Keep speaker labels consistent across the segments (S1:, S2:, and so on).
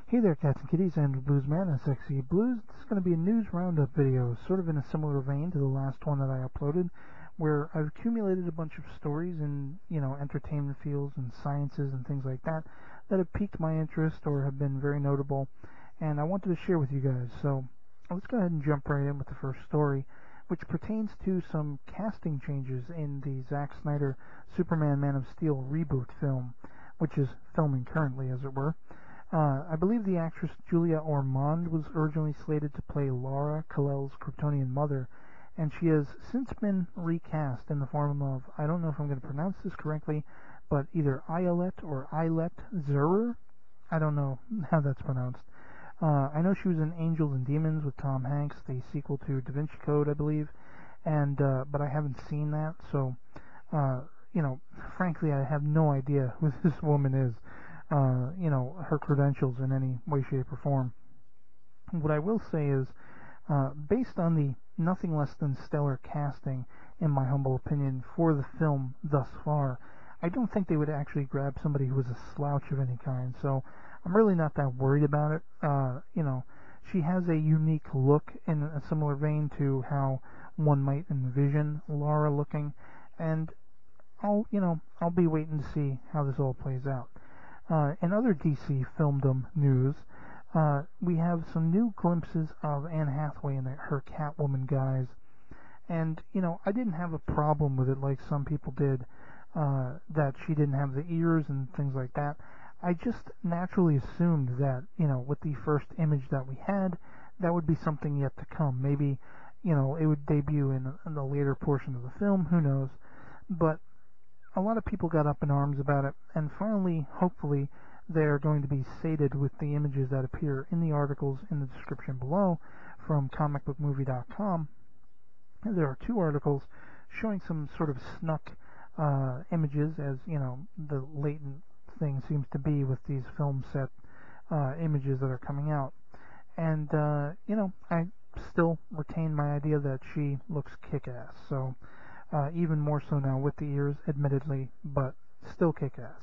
S1: Hey there, cats and kitties, and Bluesman and Sexy Blues. This is going to be a news roundup video, sort of in a similar vein to the last one that I uploaded, where I've accumulated a bunch of stories in, entertainment fields and sciences and things like that that have piqued my interest or have been very notable, and I wanted to share with you guys. So let's go ahead and jump right in with the first story, which pertains to some casting changes in the Zack Snyder Superman Man of Steel reboot film, which is filming currently, as it were. I believe the actress Julia Ormond was originally slated to play Lara Kal-El's Kryptonian mother, and she has since been recast in the form of, I don't know if I'm going to pronounce this correctly, but either Ayelet or Ayelet Zurer. I don't know how that's pronounced. I know she was in Angels and Demons with Tom Hanks, the sequel to Da Vinci Code, I believe, and but I haven't seen that, so frankly, I have no idea who this woman is. Her credentials in any way, shape, or form. What I will say is, based on the nothing less than stellar casting, in my humble opinion, for the film thus far, I don't think they would actually grab somebody who was a slouch of any kind, so I'm really not that worried about it. She has a unique look in a similar vein to how one might envision Lara looking, and I'll be waiting to see how this all plays out. In other DC filmdom news, we have some new glimpses of Anne Hathaway and her Catwoman guise. And, I didn't have a problem with it like some people did, that she didn't have the ears and things like that. I just naturally assumed that, with the first image that we had, that would be something yet to come. Maybe, it would debut in the later portion of the film, who knows. But a lot of people got up in arms about it, and finally, hopefully, they're going to be sated with the images that appear in the articles in the description below from comicbookmovie.com. There are two articles showing some sort of snuck images, as the latent thing seems to be with these film set images that are coming out. And I still retain my idea that she looks kick-ass. So even more so now with the ears, admittedly, but still kick-ass.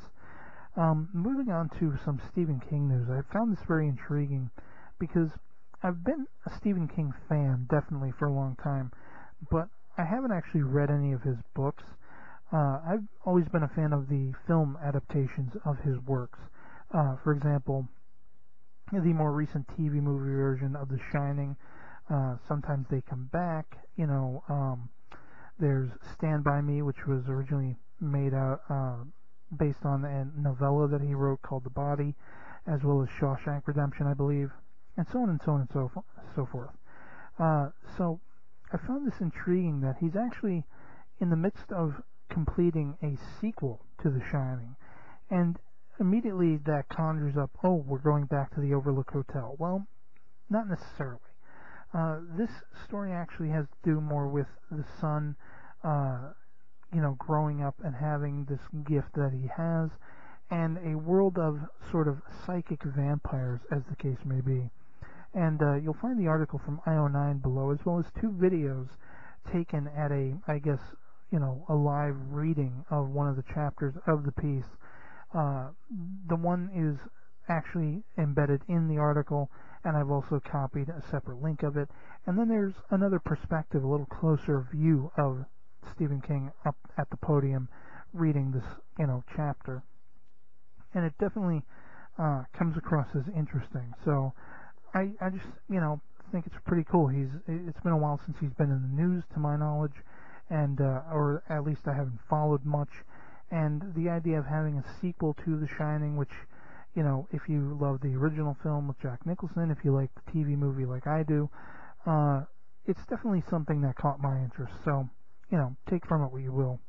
S1: Moving on to some Stephen King news. I found this very intriguing because I've been a Stephen King fan, definitely, for a long time, but I haven't actually read any of his books. I've always been a fan of the film adaptations of his works. For example, the more recent TV movie version of The Shining. Sometimes they come back, there's Stand By Me, which was originally made out based on a novella that he wrote called The Body, as well as Shawshank Redemption, I believe, and so on and so on and so forth. So I found this intriguing that he's actually in the midst of completing a sequel to The Shining, and immediately that conjures up, oh, we're going back to the Overlook Hotel. Well, not necessarily. This story actually has to do more with the son, growing up and having this gift that he has, and a world of sort of psychic vampires, as the case may be. And you'll find the article from IO9 below, as well as two videos taken at a live reading of one of the chapters of the piece. The one is actually embedded in the article, and I've also copied a separate link of it. And then there's another perspective, a little closer view of Stephen King up at the podium reading this, chapter. And it definitely comes across as interesting. So I just, think it's pretty cool. It's been a while since he's been in the news, to my knowledge, and or at least I haven't followed much. And the idea of having a sequel to The Shining, which, if you love the original film with Jack Nicholson, if you like the TV movie like I do, it's definitely something that caught my interest. So, take from it what you will.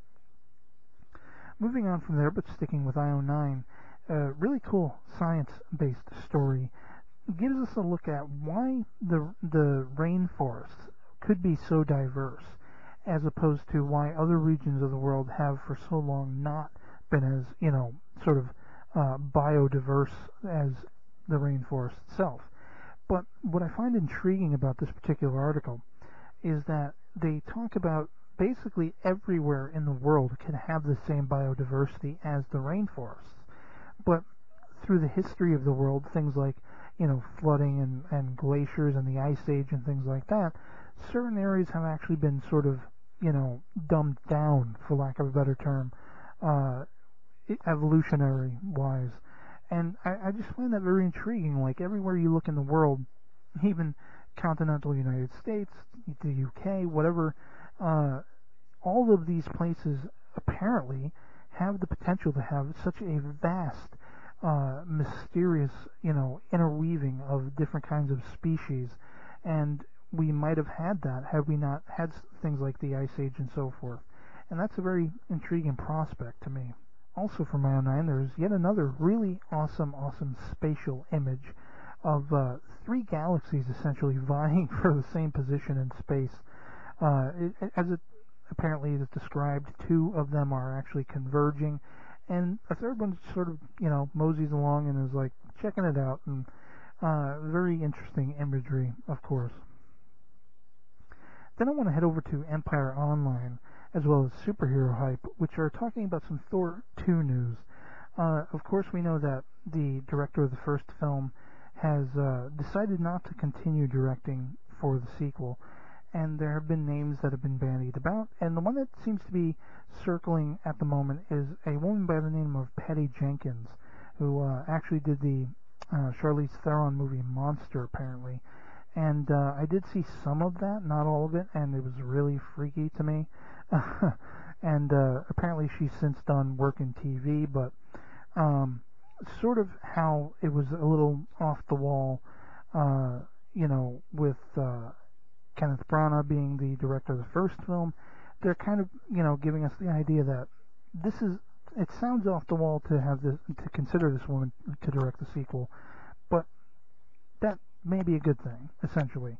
S1: Moving on from there, but sticking with IO9, a really cool science-based story gives us a look at why the rainforests could be so diverse, as opposed to why other regions of the world have for so long not been as, sort of biodiverse as the rainforest itself. But what I find intriguing about this particular article is that they talk about basically everywhere in the world can have the same biodiversity as the rainforests. But through the history of the world, things like, flooding and glaciers and the Ice Age and things like that, certain areas have actually been sort of, dumbed down, for lack of a better term, evolutionary-wise. And I just find that very intriguing. Like, everywhere you look in the world, even continental United States, the UK, whatever, all of these places apparently have the potential to have such a vast, mysterious, interweaving of different kinds of species. And we might have had that had we not had things like the Ice Age and so forth. And that's a very intriguing prospect to me. Also from my own eye, there's yet another really awesome spatial image of three galaxies essentially vying for the same position in space. As it apparently is described, two of them are actually converging, and a third one sort of, moseys along and is like checking it out, and very interesting imagery, of course. Then I want to head over to Empire Online, as well as Superhero Hype, which are talking about some Thor II news. Of course, we know that the director of the first film has decided not to continue directing for the sequel, and there have been names that have been bandied about, and the one that seems to be circling at the moment is a woman by the name of Patty Jenkins, who actually did the Charlize Theron movie Monster, apparently. And I did see some of that, not all of it, and it was really freaky to me. And apparently she's since done work in TV, but sort of how it was a little off the wall, with Kenneth Branagh being the director of the first film. They're kind of, giving us the idea that it sounds off the wall to consider this woman to direct the sequel, but that may be a good thing, essentially.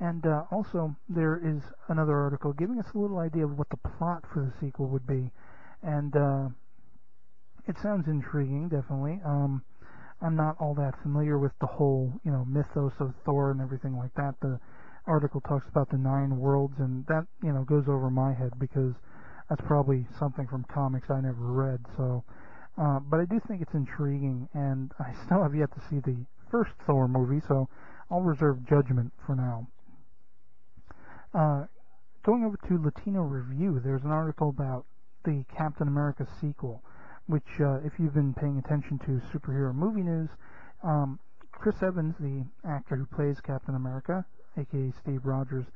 S1: And also, there is another article giving us a little idea of what the plot for the sequel would be, and it sounds intriguing, definitely. I'm not all that familiar with the whole, mythos of Thor and everything like that. The article talks about the 9 worlds, and that, goes over my head because that's probably something from comics I never read. So, but I do think it's intriguing, and I still have yet to see the first Thor movie, so I'll reserve judgment for now. Going over to Latino Review, there's an article about the Captain America sequel, which, if you've been paying attention to superhero movie news, Chris Evans, the actor who plays Captain America, aka Steve Rogers,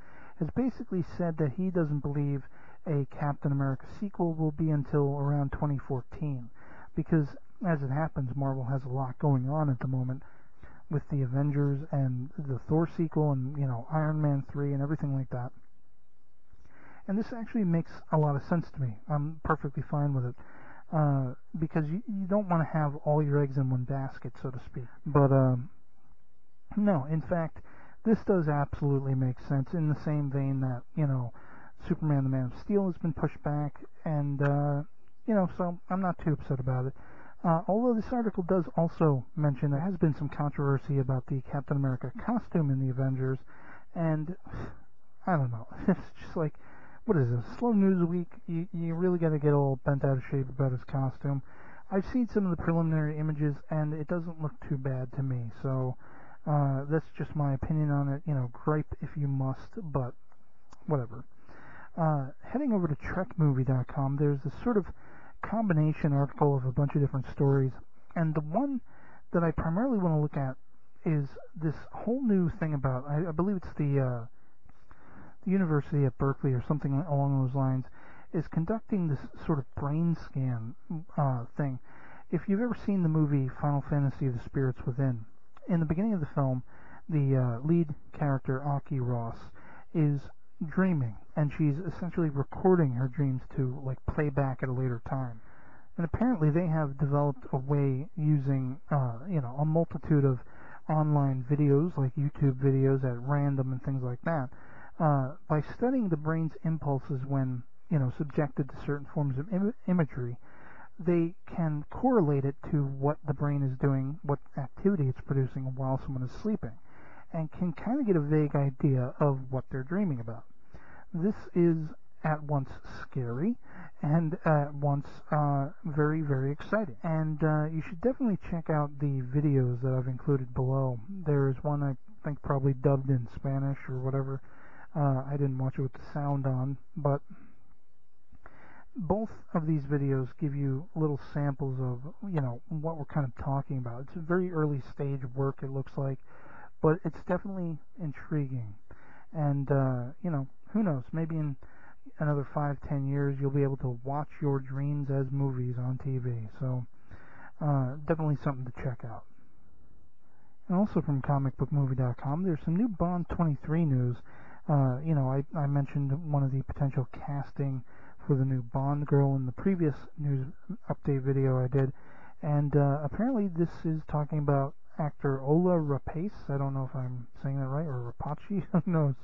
S1: has basically said that he doesn't believe a Captain America sequel will be until around 2014, because, as it happens, Marvel has a lot going on at the moment with the Avengers and the Thor sequel and, Iron Man 3 and everything like that. And this actually makes a lot of sense to me. I'm perfectly fine with it. Because you don't want to have all your eggs in one basket, so to speak. But, no, in fact, this does absolutely make sense in the same vein that, Superman the Man of Steel has been pushed back, and, so I'm not too upset about it. Although this article does also mention there has been some controversy about the Captain America costume in the Avengers, and I don't know, it's just like, what is this, slow news week? You really got to get all bent out of shape about his costume. I've seen some of the preliminary images, and it doesn't look too bad to me, so that's just my opinion on it. Gripe if you must, but whatever. Heading over to TrekMovie.com, there's this sort of combination article of a bunch of different stories, and the one that I primarily want to look at is this whole new thing about, I believe it's the University at Berkeley or something along those lines, is conducting this sort of brain scan thing. If you've ever seen the movie Final Fantasy: The Spirits Within, in the beginning of the film, the lead character, Aki Ross, is dreaming, and she's essentially recording her dreams to play back at a later time. And apparently they have developed a way using a multitude of online videos, like YouTube videos at random and things like that, by studying the brain's impulses when subjected to certain forms of imagery. They can correlate it to what the brain is doing, what activity it's producing while someone is sleeping, and can kind of get a vague idea of what they're dreaming about. This is at once scary and at once very, very exciting. And you should definitely check out the videos that I've included below. There's one I think probably dubbed in Spanish or whatever. I didn't watch it with the sound on, but both of these videos give you little samples of, what we're kind of talking about. It's a very early stage work, it looks like, but it's definitely intriguing. And, who knows, maybe in another 5-10 years you'll be able to watch your dreams as movies on TV. So, definitely something to check out. And also from comicbookmovie.com, there's some new Bond 23 news. I mentioned one of the potential casting for the new Bond girl in the previous news update video I did, and apparently this is talking about actor Ola Rapace. I don't know if I'm saying that right, or Rapace, who knows,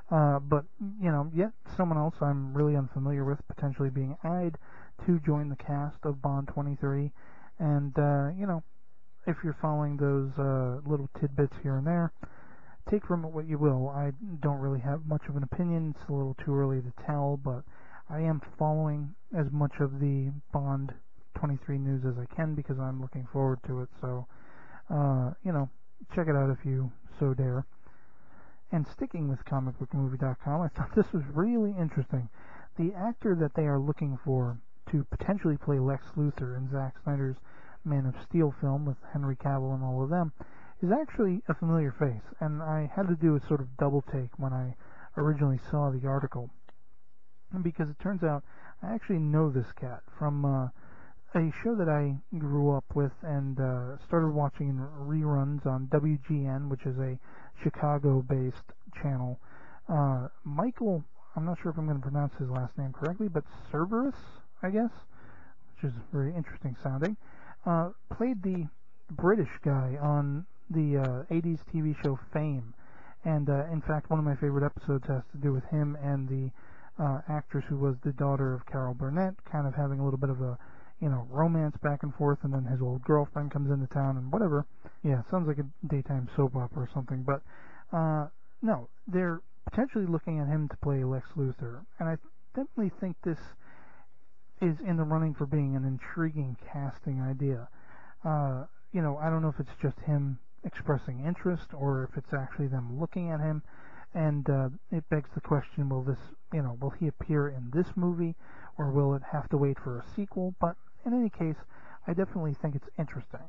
S1: but yet someone else I'm really unfamiliar with potentially being eyed to join the cast of Bond 23, and if you're following those little tidbits here and there, take from it what you will. I don't really have much of an opinion. It's a little too early to tell, but I am following as much of the Bond 23 news as I can because I'm looking forward to it. So, check it out if you so dare. And sticking with comicbookmovie.com, I thought this was really interesting. The actor that they are looking for to potentially play Lex Luthor in Zack Snyder's Man of Steel film with Henry Cavill and all of them is actually a familiar face, and I had to do a sort of double take when I originally saw the article, because it turns out I actually know this cat from a show that I grew up with and started watching in reruns on WGN, which is a Chicago-based channel. Michael, I'm not sure if I'm going to pronounce his last name correctly, but Cerberus, I guess, which is very interesting sounding, played the British guy on the 80s TV show Fame. And in fact, one of my favorite episodes has to do with him and the actress who was the daughter of Carol Burnett, kind of having a little bit of a, romance back and forth, and then his old girlfriend comes into town and whatever. Yeah, sounds like a daytime soap opera or something, but no, they're potentially looking at him to play Lex Luthor, and I definitely think this is in the running for being an intriguing casting idea. I don't know if it's just him expressing interest or if it's actually them looking at him, and it begs the question, will he appear in this movie, or will it have to wait for a sequel? But in any case, I definitely think it's interesting,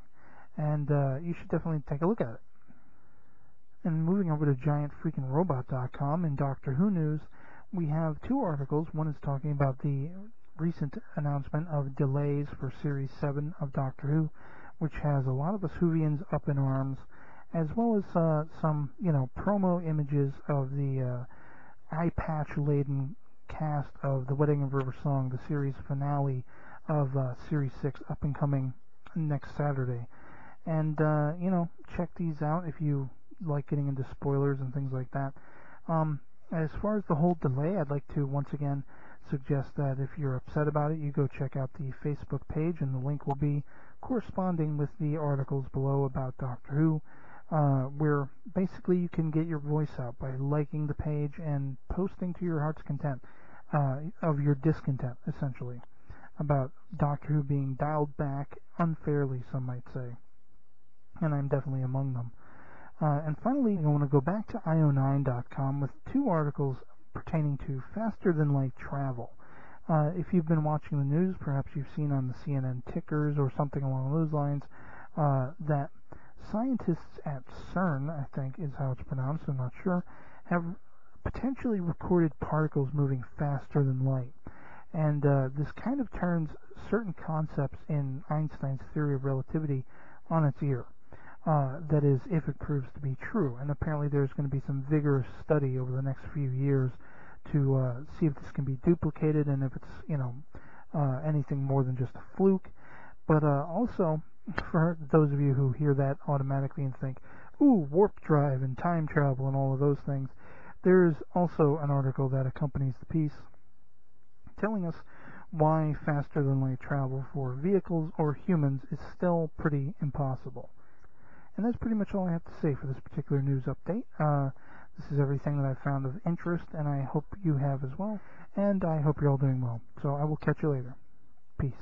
S1: and you should definitely take a look at it. And moving over to GiantFreakinRobot.com, in Doctor Who news, we have two articles. One is talking about the recent announcement of delays for Series 7 of Doctor Who, which has a lot of us Whovians up in arms, as well as some, promo images of the eye-patch-laden cast of The Wedding of River Song, the series finale of Series 6, up and coming next Saturday. And, check these out if you like getting into spoilers and things like that. As far as the whole delay, I'd like to once again suggest that if you're upset about it, you go check out the Facebook page, and the link will be corresponding with the articles below about Doctor Who, where basically you can get your voice out by liking the page and posting to your heart's content of your discontent, essentially, about Doctor Who being dialed back unfairly, some might say, and I'm definitely among them. And finally, I want to go back to io9.com with two articles pertaining to faster-than-light travel. If you've been watching the news, perhaps you've seen on the CNN tickers or something along those lines that scientists at CERN, I think is how it's pronounced, I'm not sure, have potentially recorded particles moving faster than light. And this kind of turns certain concepts in Einstein's theory of relativity on its ear. That is, if it proves to be true. And apparently there's going to be some vigorous study over the next few years to see if this can be duplicated and if it's, anything more than just a fluke. But also, for those of you who hear that automatically and think, ooh, warp drive and time travel and all of those things, there's also an article that accompanies the piece telling us why faster-than-light travel for vehicles or humans is still pretty impossible. And that's pretty much all I have to say for this particular news update. This is everything that I've found of interest, and I hope you have as well. and I hope you're all doing well. So I will catch you later. Peace.